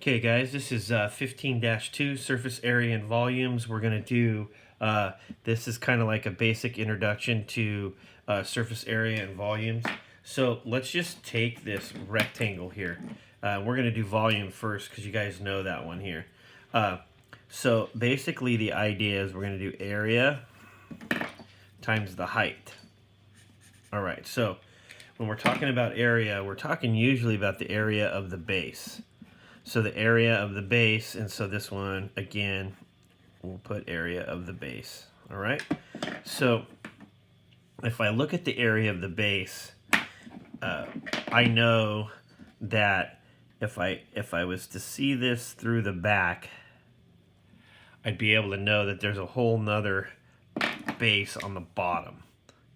Okay guys, this is 15-2 surface area and volumes. We're going to do, this is kind of like a basic introduction to surface area and volumes. So let's just take this rectangle here. We're going to do volume first because you guys know that one here. So basically the idea is we're going to do area times the height. All right, so when we're talking about area, we're talking usually about the area of the base. So the area of the base, and so this one, again, we'll put area of the base, all right? So if I look at the area of the base, I know that if I was to see this through the back, I'd be able to know that there's a whole nother base on the bottom,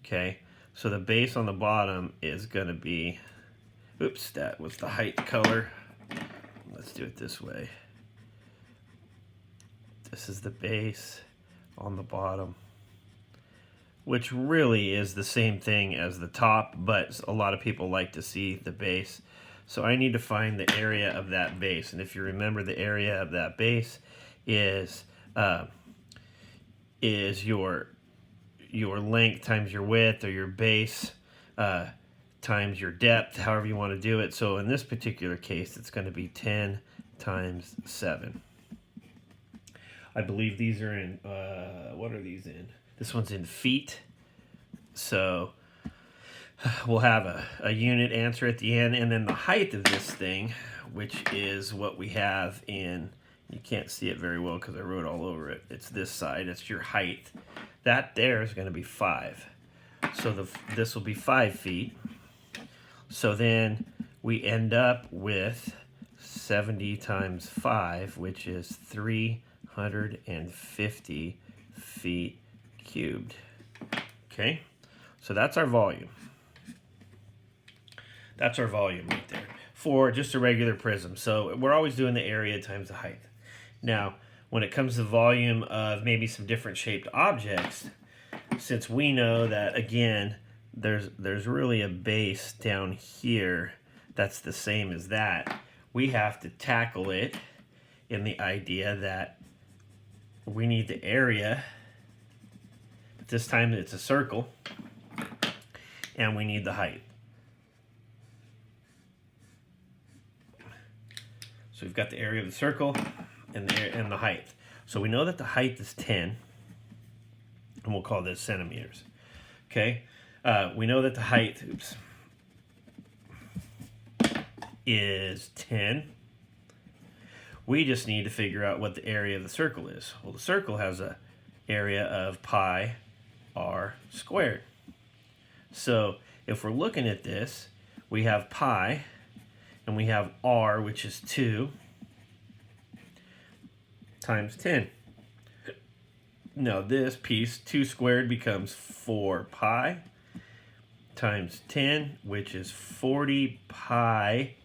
okay? So the base on the bottom is gonna be, oops, that was the height color. Let's do it this way. This is the base on the bottom, which really is the same thing as the top, but a lot of people like to see the base. So I need to find the area of that base. And if you remember, the area of that base is your length times your width, or your base times your depth, however you want to do it. So in this particular case, it's going to be 10 times 7. I believe these are in, what are these in? This one's in feet. So we'll have a unit answer at the end, and then the height of this thing, which is what we have in, you can't see it very well because I wrote all over it. It's this side, it's your height. That there is going to be 5. So this will be 5 feet. So then we end up with 70 times 5, which is 350 feet cubed. Okay, so that's our volume. That's our volume right there for just a regular prism. So we're always doing the area times the height. Now, when it comes to volume of maybe some different shaped objects, since we know that, again, there's really a base down here that's the same as that, we have to tackle it in the idea that we need the area. This time it's a circle, and we need the height. So we've got the area of the circle and the height. So we know that the height is 10, and we'll call this centimeters. Okay, we know that the height, is 10. We just need to figure out what the area of the circle is. Well, the circle has a area of pi r squared. So if we're looking at this, we have pi, and we have r, which is 2, times 10. Now this piece, 2 squared, becomes 4 pi times 10, which is 40 pi.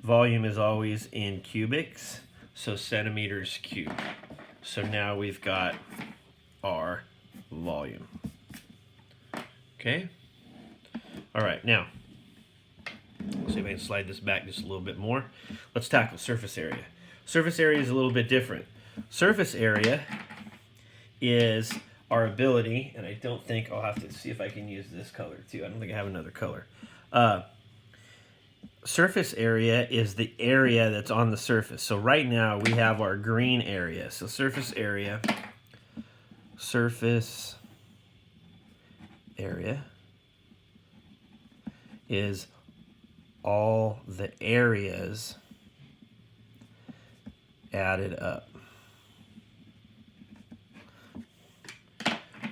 Volume is always in cubics, so centimeters cubed. So now we've got our volume. Okay? All right, now, let's see if I can slide this back just a little bit more. Let's tackle surface area. Surface area is a little bit different. Surface area is our ability, and I don't think, I'll have to see if I can use this color too. I don't think I have another color. Surface area is the area that's on the surface. So right now we have our green area. So surface area is all the areas added up.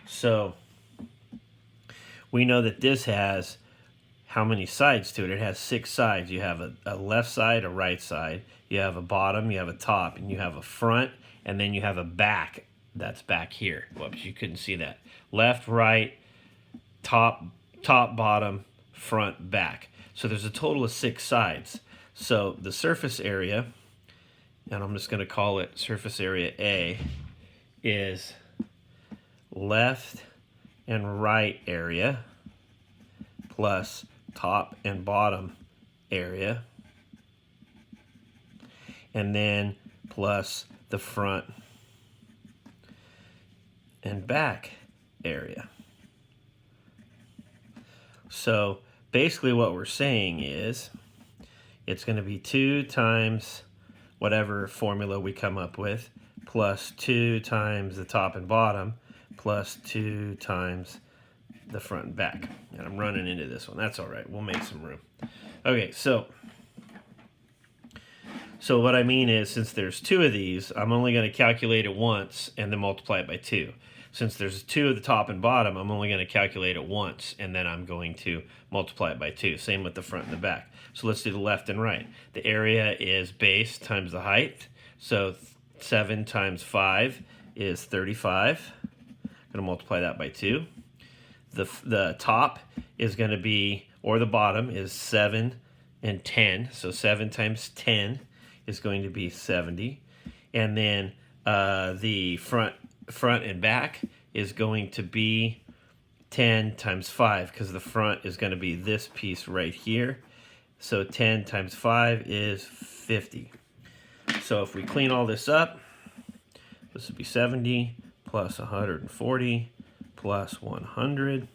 So we know that this has how many sides to it? It has 6 sides. You have a left side, a right side, you have a bottom, you have a top, and you have a front, and then you have a back that's back here. Whoops, you couldn't see that. Left, right, top, bottom, front, back. So there's a total of 6 sides. So the surface area, and I'm just going to call it surface area A, is left and right area plus top and bottom area, and then plus the front and back area. So basically what we're saying is it's going to be 2 times whatever formula we come up with, plus 2 times the top and bottom, plus 2 times the front and back. And I'm running into this one. That's all right. We'll make some room. Okay, so what I mean is, since there's 2 of these, I'm only going to calculate it once and then multiply it by 2. Since there's 2 at the top and bottom, I'm only going to calculate it once, and then I'm going to multiply it by 2. Same with the front and the back. So let's do the left and right. The area is base times the height. So 7 times 5 is 35. I'm going to multiply that by 2. The top is going to be, or the bottom, is 7 and 10. So 7 times 10 is going to be 70. And then the front and back is going to be 10 times 5, because the front is going to be this piece right here. So 10 times 5 is 50. So if we clean all this up, this would be 70 plus 140 plus 100,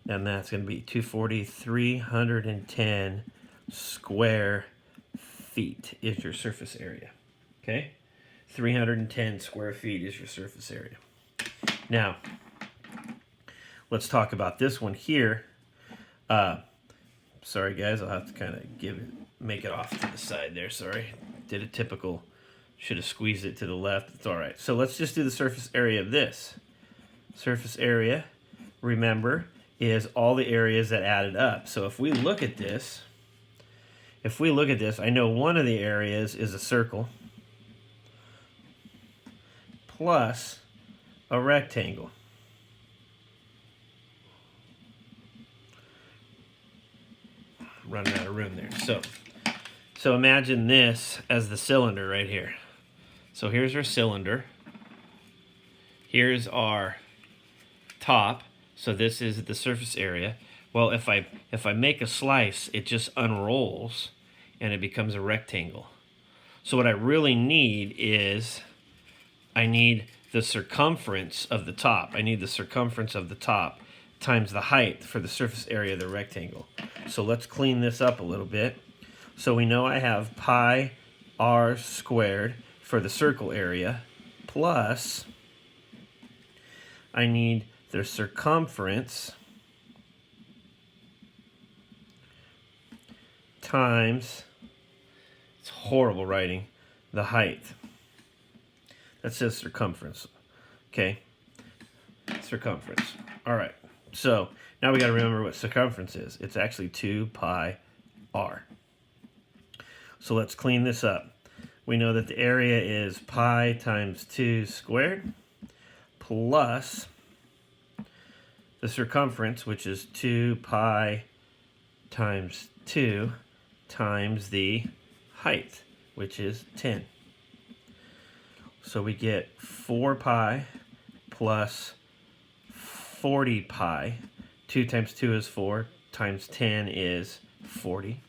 and that's going to be 240. 310 square feet is your surface area. Okay? 310 square feet is your surface area. Now, let's talk about this one here. Sorry guys, I'll have to kind of make it off to the side there. Sorry, did a typical, should have squeezed it to the left. It's all right. So let's just do the surface area of this. Surface area, remember, is all the areas that added up. So if we look at this, I know one of the areas is a circle plus a rectangle. Running out of room there. So imagine this as the cylinder right here. So here's our cylinder. Here's our top. So this is the surface area. Well, if I make a slice, it just unrolls and it becomes a rectangle. So what I really need is, I need the circumference of the top. I need the circumference of the top times the height for the surface area of the rectangle. So let's clean this up a little bit. So we know I have pi r squared for the circle area, plus I need the circumference times, it's horrible writing, the height. That says circumference. Okay, circumference. All right. So now we got to remember what circumference is. It's actually 2 pi r. So let's clean this up. We know that the area is pi times 2 squared plus the circumference, which is 2 pi times 2 times the height, which is 10. So we get 4 pi plus 40 pi. 2 times 2 is 4, times 10 is 40.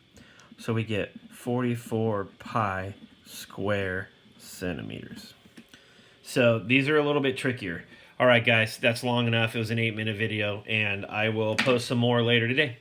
So we get 44 pi square centimeters. So these are a little bit trickier. All right, guys, that's long enough. It was an 8-minute video, and I will post some more later today.